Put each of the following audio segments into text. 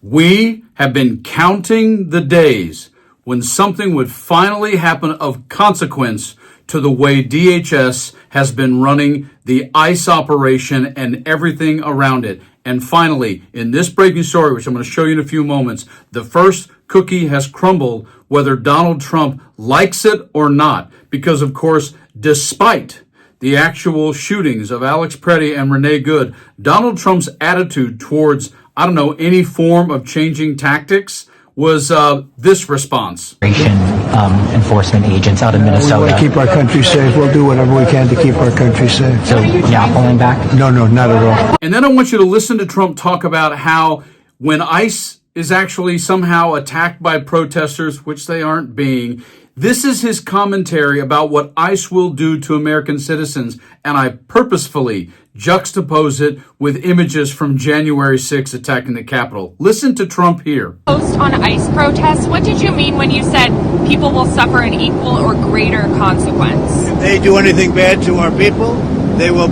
We have been counting the days when something would finally happen of consequence to the way DHS has been running the ICE operation and everything around it. And finally, in this breaking story, which I'm going to show you in a few moments, the first cookie has crumbled, whether Donald Trump likes it or not. Because, of course, despite the actual shootings of Alex Preddy and Renee Good, Donald Trump's attitude towards, any form of changing tactics was this response. Enforcement agents out of Minnesota. We want to keep our country safe. We'll do whatever we can to keep our country safe. So not pulling back? No, not at all. And then I want you to listen to Trump talk about how when ICE is actually somehow attacked by protesters, which they aren't being, this is his commentary about what ICE will do to American citizens, and I purposefully juxtapose it with images from January 6th attacking the Capitol. Listen to Trump here. Post on ICE protests, what did you mean when you said people will suffer an equal or greater consequence? If they do anything bad to our people, they will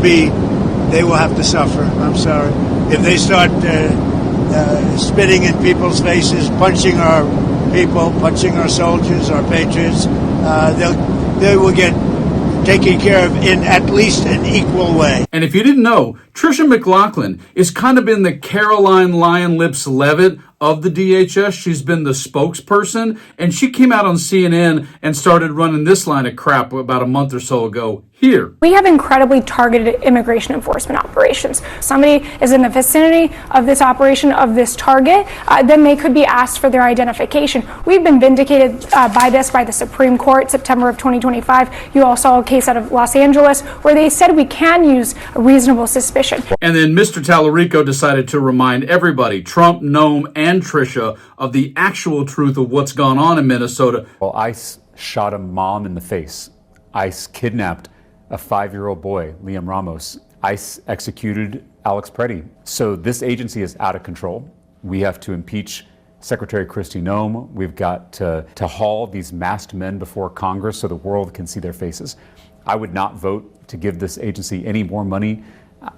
have to suffer. I'm sorry. If they start spitting in people's faces, punching our people, punching our soldiers, our patriots, they will get taken care of in at least an equal way. And if you didn't know, Tricia McLaughlin is kind of been the Caroline Lion Lips Levitt of the DHS. She's been the spokesperson, and she came out on CNN and started running this line of crap about a month or so ago. Here. We have incredibly targeted immigration enforcement operations. Somebody is in the vicinity of this operation, of this target, then they could be asked for their identification. We've been vindicated by the Supreme Court, September of 2025. You all saw a case out of Los Angeles where they said we can use a reasonable suspicion. And then Mr. Tallarico decided to remind everybody, Trump, Noam, and Tricia, of the actual truth of what's gone on in Minnesota. Well, ICE shot a mom in the face. ICE kidnapped a 5-year-old boy, Liam Ramos. ICE executed Alex Preddy. So this agency is out of control. We have to impeach Secretary Kristi Noem. We've got to haul these masked men before Congress so the world can see their faces. I would not vote to give this agency any more money.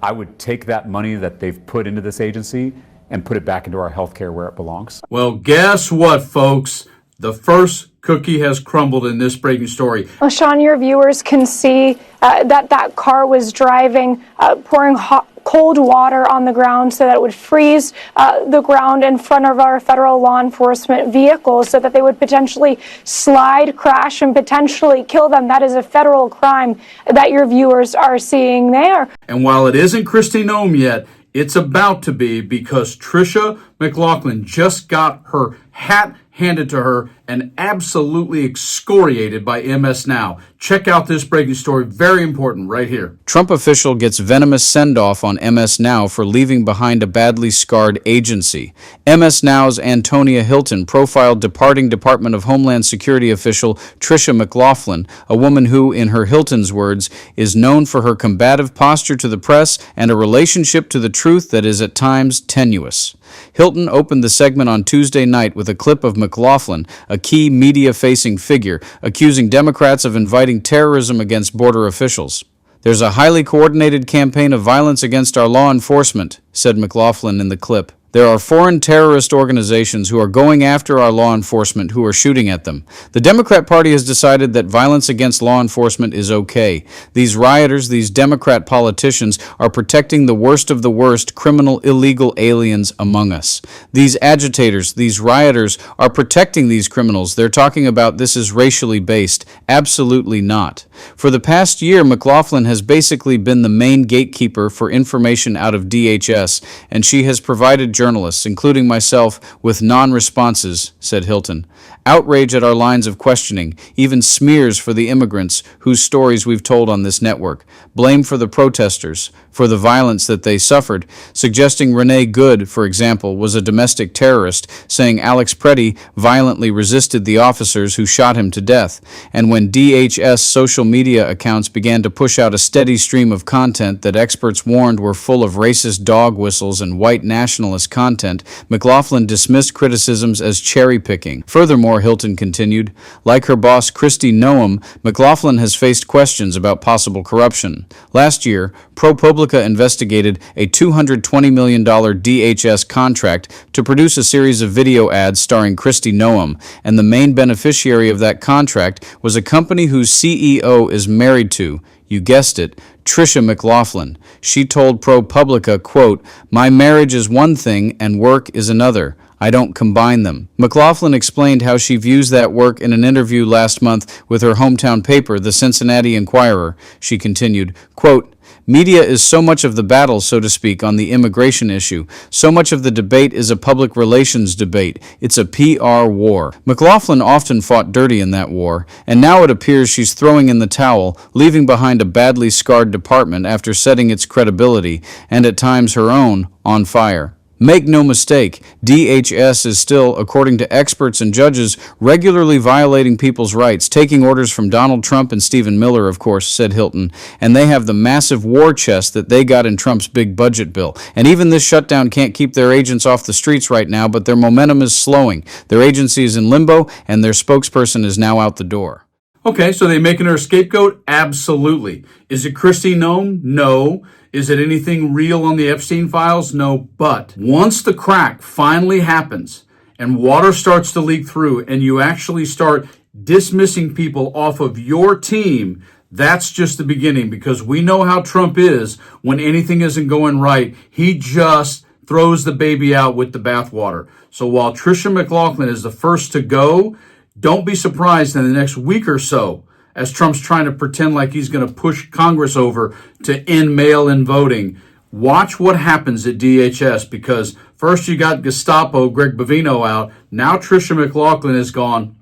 I would take that money that they've put into this agency and put it back into our healthcare where it belongs. Well, guess what, folks? The first cookie has crumbled in this breaking story. Well, Sean, your viewers can see that car was driving, pouring cold water on the ground so that it would freeze the ground in front of our federal law enforcement vehicles so that they would potentially slide, crash, and potentially kill them. That is a federal crime that your viewers are seeing there. And while it isn't Kristi Noem yet, it's about to be, because Tricia McLaughlin just got her hat handed to her and absolutely excoriated by MS Now. Check out this breaking story, very important, right here. Trump official gets venomous send-off on MS Now for leaving behind a badly scarred agency. MS Now's Antonia Hilton profiled departing Department of Homeland Security official Tricia McLaughlin, a woman who, in her Hilton's words, is known for her combative posture to the press and a relationship to the truth that is at times tenuous. Hilton opened the segment on Tuesday night with a clip of McLaughlin, a key media-facing figure, accusing Democrats of inviting terrorism against border officials. "There's a highly coordinated campaign of violence against our law enforcement," said McLaughlin in the clip. "There are foreign terrorist organizations who are going after our law enforcement who are shooting at them. The Democrat Party has decided that violence against law enforcement is okay. These rioters, these Democrat politicians, are protecting the worst of the worst criminal illegal aliens among us. These agitators, these rioters, are protecting these criminals. They're talking about this is racially based. Absolutely not." For the past year, McLaughlin has basically been the main gatekeeper for information out of DHS, and she has provided journalists, including myself, with non-responses, said Hilton. Outrage at our lines of questioning, even smears for the immigrants whose stories we've told on this network. Blame for the protesters, for the violence that they suffered, suggesting Renee Good, for example, was a domestic terrorist, saying Alex Preddy violently resisted the officers who shot him to death. And when DHS social media accounts began to push out a steady stream of content that experts warned were full of racist dog whistles and white nationalist unbalanced content, McLaughlin dismissed criticisms as cherry-picking. Furthermore, Hilton continued, like her boss Kristi Noem, McLaughlin has faced questions about possible corruption. Last year, ProPublica investigated a $220 million DHS contract to produce a series of video ads starring Kristi Noem, and the main beneficiary of that contract was a company whose CEO is married to, you guessed it, Tricia McLaughlin. She told ProPublica, quote, "My marriage is one thing and work is another. I don't combine them." McLaughlin explained how she views that work in an interview last month with her hometown paper, the Cincinnati Enquirer. She continued, quote, "Media is so much of the battle, so to speak, on the immigration issue. So much of the debate is a public relations debate. It's a PR war." McLaughlin often fought dirty in that war, and now it appears she's throwing in the towel, leaving behind a badly scarred department after setting its credibility, and at times her own, on fire. Make no mistake, DHS is still, according to experts and judges, regularly violating people's rights, taking orders from Donald Trump and Stephen Miller, of course, said Hilton, and they have the massive war chest that they got in Trump's big budget bill. And even this shutdown can't keep their agents off the streets right now, but their momentum is slowing. Their agency is in limbo, and their spokesperson is now out the door. Okay, so they making her a scapegoat? Absolutely. Is it Kristi Noem? No. Is it anything real on the Epstein files? No. But once the crack finally happens and water starts to leak through and you actually start dismissing people off of your team, that's just the beginning, because we know how Trump is when anything isn't going right. He just throws the baby out with the bathwater. So while Tricia McLaughlin is the first to go, don't be surprised in the next week or so, as Trump's trying to pretend like he's going to push Congress over to end mail-in voting. Watch what happens at DHS, because first you got Gestapo Greg Bovino out. Now Tricia McLaughlin is gone.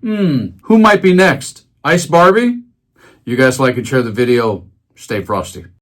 Who might be next? Ice Barbie? You guys like and share the video. Stay frosty.